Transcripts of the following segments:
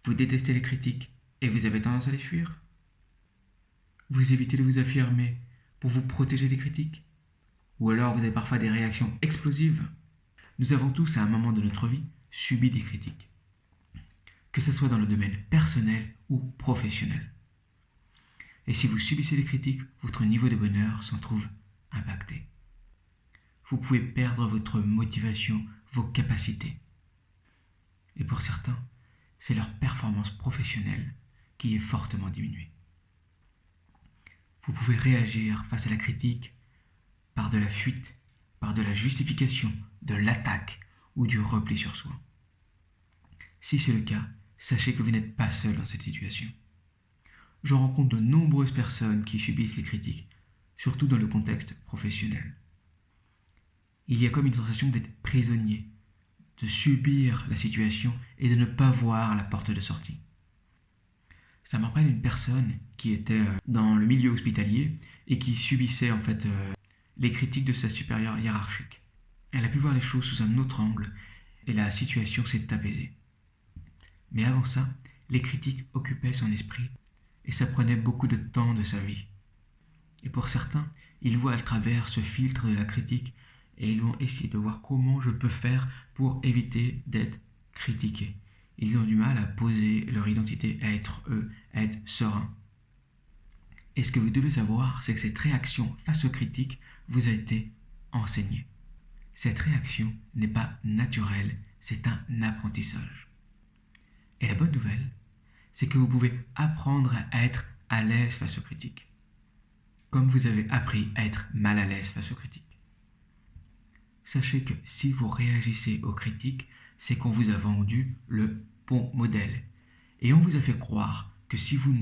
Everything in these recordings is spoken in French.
Vous détestez les critiques et vous avez tendance à les fuir. Vous évitez de vous affirmer pour vous protéger des critiques. Ou alors vous avez parfois des réactions explosives. Nous avons tous à un moment de notre vie subi des critiques. Que ce soit dans le domaine personnel ou professionnel. Et si vous subissez des critiques, votre niveau de bonheur s'en trouve impacté. Vous pouvez perdre votre motivation, vos capacités. Et pour certains, c'est leur performance professionnelle qui est fortement diminuée. Vous pouvez réagir face à la critique par de la fuite, par de la justification, de l'attaque ou du repli sur soi. Si c'est le cas, sachez que vous n'êtes pas seul dans cette situation. Je rencontre de nombreuses personnes qui subissent les critiques, surtout dans le contexte professionnel. Il y a comme une sensation d'être prisonnier, de subir la situation et de ne pas voir la porte de sortie. Ça me rappelle une personne qui était dans le milieu hospitalier et qui subissait les critiques de sa supérieure hiérarchique. Elle a pu voir les choses sous un autre angle et la situation s'est apaisée. Mais avant ça, les critiques occupaient son esprit et ça prenait beaucoup de temps de sa vie. Et pour certains, ils voient à travers ce filtre de la critique et ils vont essayer de voir comment je peux faire pour éviter d'être critiqué. Ils ont du mal à poser leur identité, à être eux, à être sereins. Et ce que vous devez savoir, c'est que cette réaction face aux critiques vous a été enseignée. Cette réaction n'est pas naturelle, c'est un apprentissage. Et la bonne nouvelle, c'est que vous pouvez apprendre à être à l'aise face aux critiques, comme vous avez appris à être mal à l'aise face aux critiques. Sachez que si vous réagissez aux critiques, c'est qu'on vous a vendu le bon modèle. Et on vous a fait croire que si vous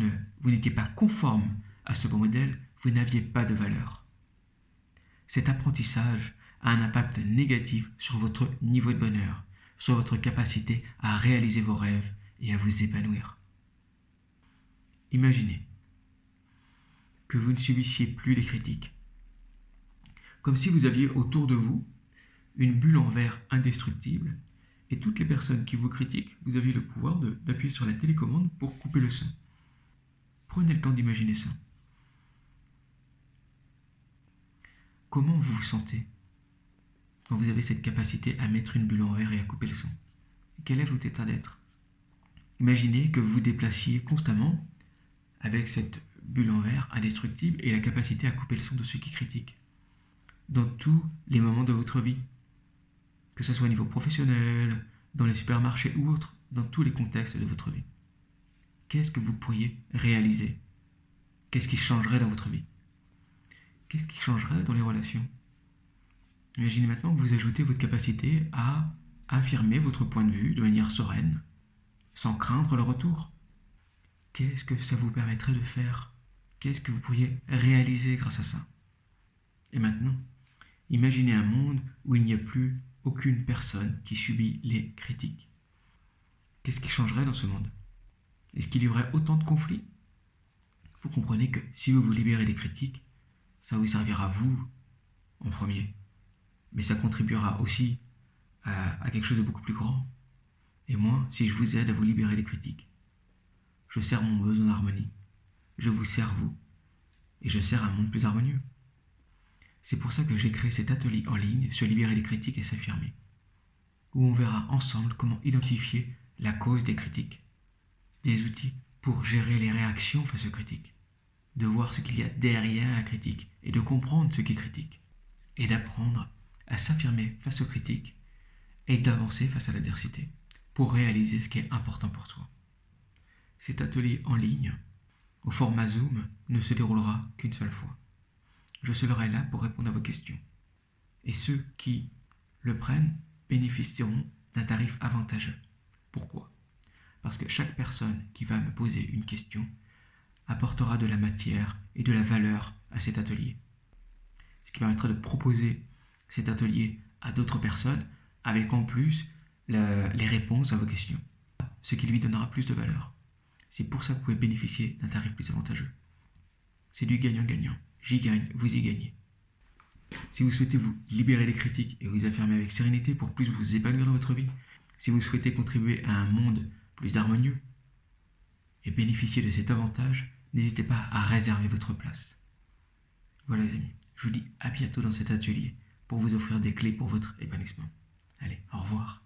n'étiez pas conforme à ce bon modèle, vous n'aviez pas de valeur. Cet apprentissage a un impact négatif sur votre niveau de bonheur, sur votre capacité à réaliser vos rêves et à vous épanouir. Imaginez que vous ne subissiez plus les critiques, comme si vous aviez autour de vous une bulle en verre indestructible et toutes les personnes qui vous critiquent, vous aviez le pouvoir d'appuyer sur la télécommande pour couper le son. Prenez le temps d'imaginer ça. Comment vous vous sentez quand vous avez cette capacité à mettre une bulle en verre et à couper le son? Quel est votre état d'être? Imaginez que vous vous déplaciez constamment avec cette bulle en verre indestructible et la capacité à couper le son de ceux qui critiquent. Dans tous les moments de votre vie. Que ce soit au niveau professionnel, dans les supermarchés ou autres, dans tous les contextes de votre vie. Qu'est-ce que vous pourriez réaliser? Qu'est-ce qui changerait dans votre vie? Qu'est-ce qui changerait dans les relations? Imaginez maintenant que vous ajoutez votre capacité à affirmer votre point de vue de manière sereine, sans craindre le retour. Qu'est-ce que ça vous permettrait de faire? Qu'est-ce que vous pourriez réaliser grâce à ça? Et maintenant, imaginez un monde où il n'y a plus aucune personne qui subit les critiques. Qu'est-ce qui changerait dans ce monde? Est-ce qu'il y aurait autant de conflits? Vous comprenez que si vous vous libérez des critiques, ça vous servira vous en premier. Mais ça contribuera aussi à quelque chose de beaucoup plus grand. Et moi, si je vous aide à vous libérer des critiques, je sers mon besoin d'harmonie. Je vous sers vous. Et je sers un monde plus harmonieux. C'est pour ça que j'ai créé cet atelier en ligne sur libérer les critiques et s'affirmer, où on verra ensemble comment identifier la cause des critiques, des outils pour gérer les réactions face aux critiques, de voir ce qu'il y a derrière la critique et de comprendre ce qui critique, et d'apprendre à s'affirmer face aux critiques et d'avancer face à l'adversité pour réaliser ce qui est important pour soi. Cet atelier en ligne, au format Zoom, ne se déroulera qu'une seule fois. Je serai là pour répondre à vos questions. Et ceux qui le prennent bénéficieront d'un tarif avantageux. Pourquoi? Parce que chaque personne qui va me poser une question apportera de la matière et de la valeur à cet atelier. Ce qui permettra de proposer cet atelier à d'autres personnes avec en plus les réponses à vos questions. Ce qui lui donnera plus de valeur. C'est pour ça que vous pouvez bénéficier d'un tarif plus avantageux. C'est du gagnant-gagnant. J'y gagne, vous y gagnez. Si vous souhaitez vous libérer des critiques et vous affirmer avec sérénité pour plus vous épanouir dans votre vie, si vous souhaitez contribuer à un monde plus harmonieux, et bénéficier de cet avantage, n'hésitez pas à réserver votre place. Voilà les amis, je vous dis à bientôt dans cet atelier pour vous offrir des clés pour votre épanouissement. Allez, au revoir.